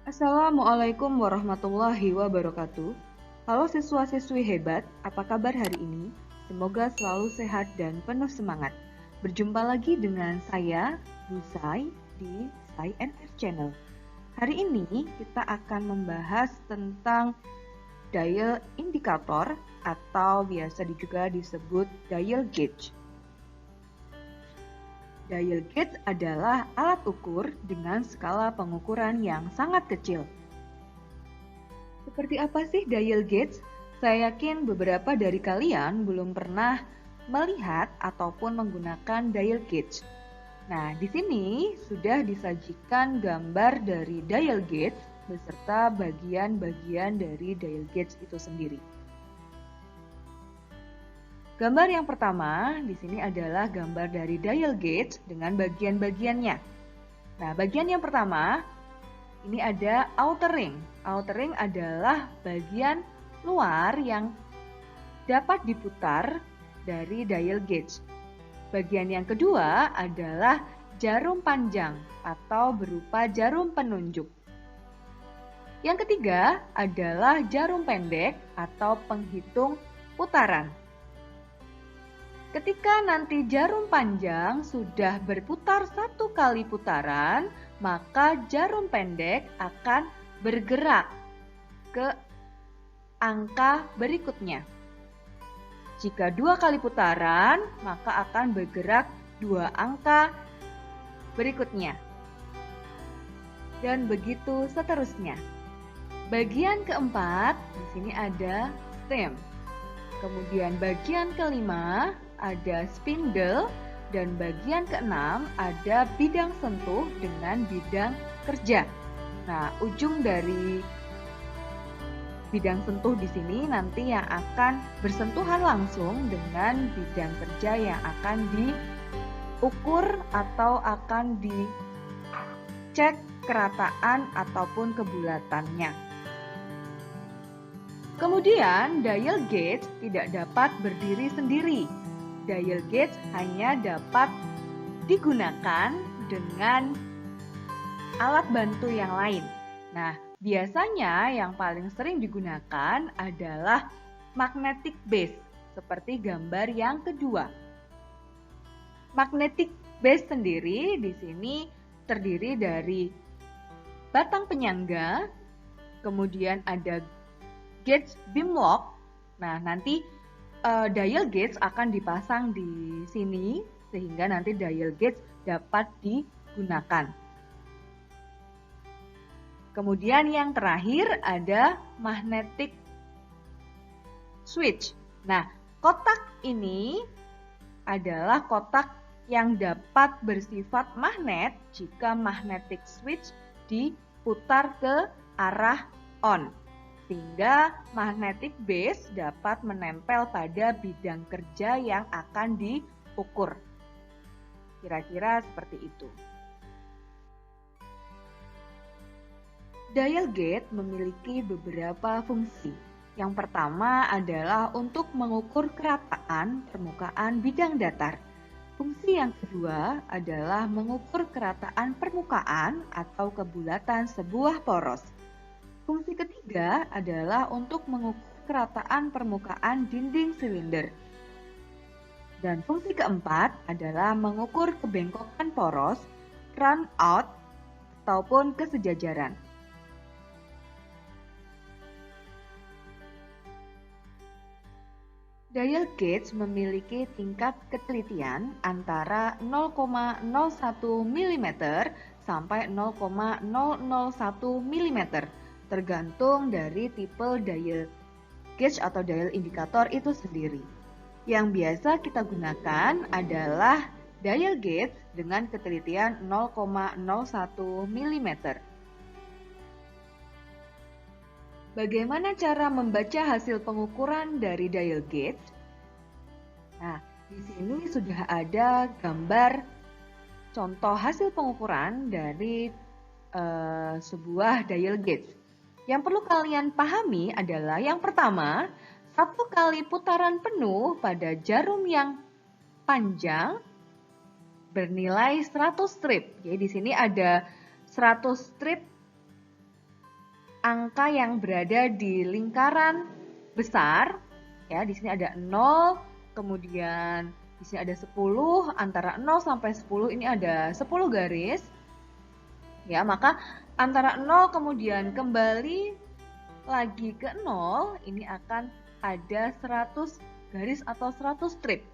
Assalamualaikum warahmatullahi wabarakatuh. Halo siswa-siswi hebat, apa kabar hari ini? Semoga selalu sehat dan penuh semangat. Berjumpa lagi dengan saya, Bu Sai, di Sai NF Channel. Hari ini kita akan membahas tentang dial indikator atau biasa juga disebut dial gauge. Dial gauge adalah alat ukur dengan skala pengukuran yang sangat kecil. Seperti apa sih dial gauge? Saya yakin beberapa dari kalian belum pernah melihat ataupun menggunakan dial gauge. Nah, di sini sudah disajikan gambar dari dial gauge beserta bagian-bagian dari dial gauge itu sendiri. Gambar yang pertama di sini adalah gambar dari dial gauge dengan bagian-bagiannya. Nah, bagian yang pertama ini ada outer ring. Outer ring adalah bagian luar yang dapat diputar dari dial gauge. Bagian yang kedua adalah jarum panjang atau berupa jarum penunjuk. Yang ketiga adalah jarum pendek atau penghitung putaran. Ketika nanti jarum panjang sudah berputar satu kali putaran, maka jarum pendek akan bergerak ke angka berikutnya. Jika dua kali putaran, maka akan bergerak dua angka berikutnya. Dan begitu seterusnya. Bagian keempat, di sini ada stem. Kemudian bagian kelima ada spindle, dan bagian keenam ada bidang sentuh dengan bidang kerja. Nah, ujung dari bidang sentuh di sini nanti yang akan bersentuhan langsung dengan bidang kerja yang akan diukur atau akan dicek kerataan ataupun kebulatannya. Kemudian, dial gauge tidak dapat berdiri sendiri. Dial gauge hanya dapat digunakan dengan alat bantu yang lain. Nah, biasanya yang paling sering digunakan adalah magnetic base, seperti gambar yang kedua. Magnetic base sendiri di sini terdiri dari batang penyangga, kemudian ada gauge beam lock. Nah, nanti dial gauge akan dipasang di sini sehingga nanti dial gauge dapat digunakan. Kemudian yang terakhir ada magnetic switch. Nah, kotak ini adalah kotak yang dapat bersifat magnet jika magnetic switch diputar ke arah on, sehingga magnetic base dapat menempel pada bidang kerja yang akan diukur. Kira-kira seperti itu. Dial gauge memiliki beberapa fungsi. Yang pertama adalah untuk mengukur kerataan permukaan bidang datar. Fungsi yang kedua adalah mengukur kerataan permukaan atau kebulatan sebuah poros. Fungsi ketiga adalah untuk mengukur kerataan permukaan dinding silinder. Dan fungsi keempat adalah mengukur kebengkokan poros, run out, ataupun kesejajaran. Dial gauge memiliki tingkat ketelitian antara 0,01 mm sampai 0,001 mm. Tergantung dari tipe dial gauge atau dial indikator itu sendiri. Yang biasa kita gunakan adalah dial gauge dengan ketelitian 0,01 mm. Bagaimana cara membaca hasil pengukuran dari dial gauge? Nah, di sini sudah ada gambar contoh hasil pengukuran dari sebuah dial gauge. Yang perlu kalian pahami adalah yang pertama, satu kali putaran penuh pada jarum yang panjang bernilai 100 strip. Jadi di sini ada 100 strip angka yang berada di lingkaran besar. Ya, di sini ada 0, kemudian di sini ada 10, antara 0 sampai 10 ini ada 10 garis. Ya, maka antara 0 kemudian kembali lagi ke 0, ini akan ada 100 garis atau 100 strip.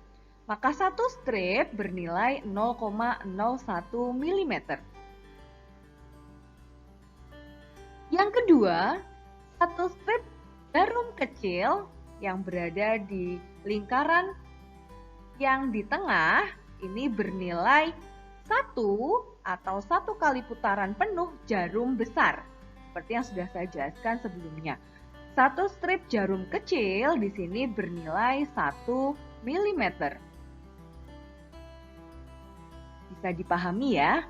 Maka satu strip bernilai 0,01 mm. Yang kedua, satu strip jarum kecil yang berada di lingkaran yang di tengah ini bernilai 1 atau 1 kali putaran penuh jarum besar. Seperti yang sudah saya jelaskan sebelumnya. Satu strip jarum kecil di sini bernilai 1 mm. Bisa dipahami ya?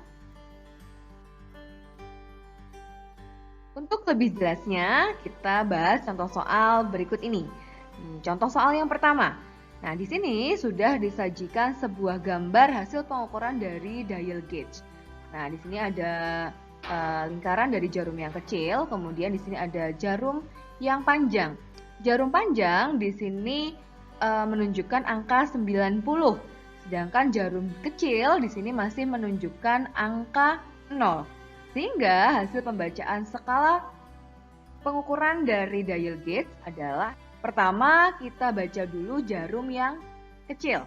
Untuk lebih jelasnya, kita bahas contoh soal berikut ini. Contoh soal yang pertama. Nah, di sini sudah disajikan sebuah gambar hasil pengukuran dari dial gauge. Nah, di sini ada lingkaran dari jarum yang kecil, kemudian di sini ada jarum yang panjang. Jarum panjang di sini menunjukkan angka 90, sedangkan jarum kecil di sini masih menunjukkan angka 0. Sehingga hasil pembacaan skala pengukuran dari dial gauge adalah pertama kita baca dulu jarum yang kecil.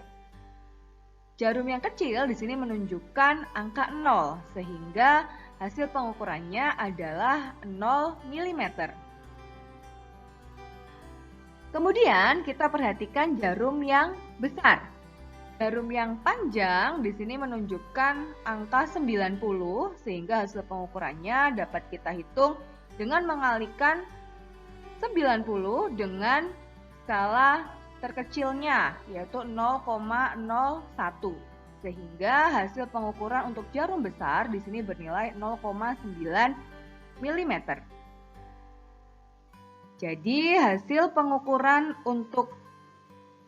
Jarum yang kecil di sini menunjukkan angka 0 sehingga hasil pengukurannya adalah 0 mm. Kemudian kita perhatikan jarum yang besar. Jarum yang panjang di sini menunjukkan angka 90 sehingga hasil pengukurannya dapat kita hitung dengan mengalikan 90 dengan skala terkecilnya yaitu 0,01 sehingga hasil pengukuran untuk jarum besar di sini bernilai 0,9 mm. Jadi hasil pengukuran untuk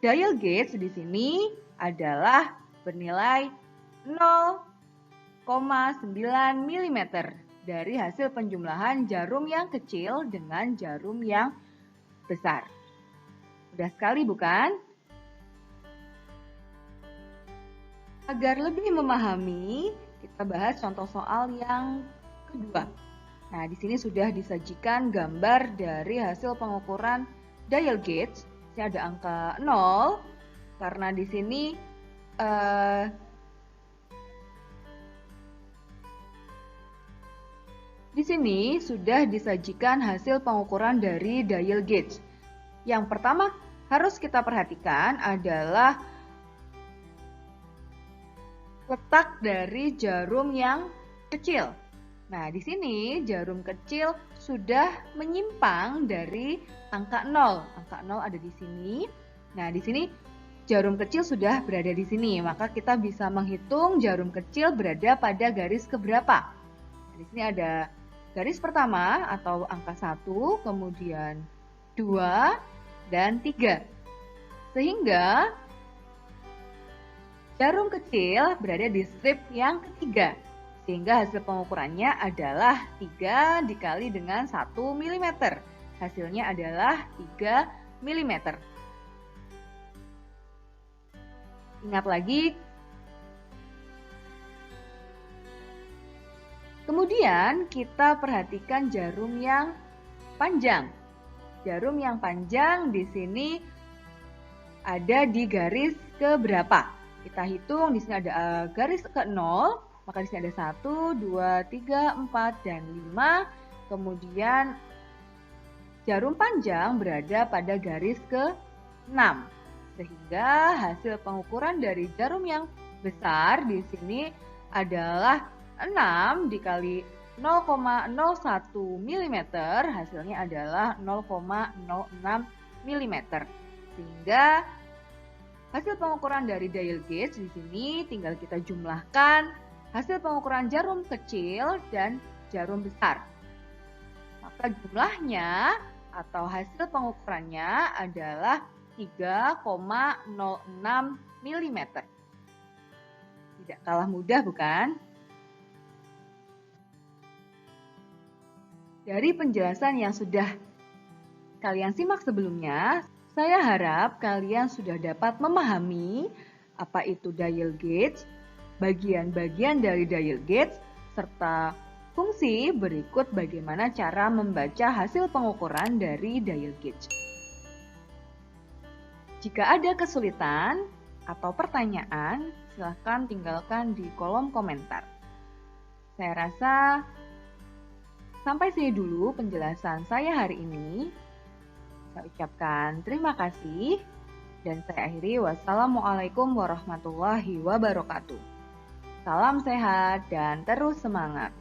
dial gauge di sini adalah bernilai 0,9 mm dari hasil penjumlahan jarum yang kecil dengan jarum yang besar. Mudah sekali bukan? Agar lebih memahami, kita bahas contoh soal yang kedua. Nah, di sini sudah disajikan gambar dari hasil pengukuran dial gauge. Ini ada angka 0. Karena di sini sudah disajikan hasil pengukuran dari dial gauge. Yang pertama harus kita perhatikan adalah letak dari jarum yang kecil. Nah, di sini jarum kecil sudah menyimpang dari angka 0. Angka 0 ada di sini. Nah, di sini jarum kecil sudah berada di sini, maka kita bisa menghitung jarum kecil berada pada garis keberapa. Di sini ada garis pertama atau angka 1, kemudian 2, dan 3. Sehingga jarum kecil berada di strip yang ketiga. Sehingga hasil pengukurannya adalah 3 dikali dengan 1 mm. Hasilnya adalah 3 mm. Ingat lagi. Kemudian kita perhatikan jarum yang panjang. Jarum yang panjang di sini ada di garis keberapa? Kita hitung di sini ada garis ke-0, maka di sini ada 1, 2, 3, 4, dan 5. Kemudian jarum panjang berada pada garis ke-6. Sehingga hasil pengukuran dari jarum yang besar di sini adalah 6 dikali 0,01 mm, hasilnya adalah 0,06 mm. Sehingga hasil pengukuran dari dial gauge di sini tinggal kita jumlahkan hasil pengukuran jarum kecil dan jarum besar. Maka jumlahnya atau hasil pengukurannya adalah 3,06 mm. Tidak kalah mudah bukan? Dari penjelasan yang sudah kalian simak sebelumnya, saya harap kalian sudah dapat memahami apa itu dial gauge, bagian-bagian dari dial gauge, serta fungsi berikut bagaimana cara membaca hasil pengukuran dari dial gauge. Jika ada kesulitan atau pertanyaan, silahkan tinggalkan di kolom komentar. Saya rasa sampai sini dulu penjelasan saya hari ini. Saya ucapkan terima kasih dan saya akhiri wassalamualaikum warahmatullahi wabarakatuh. Salam sehat dan terus semangat.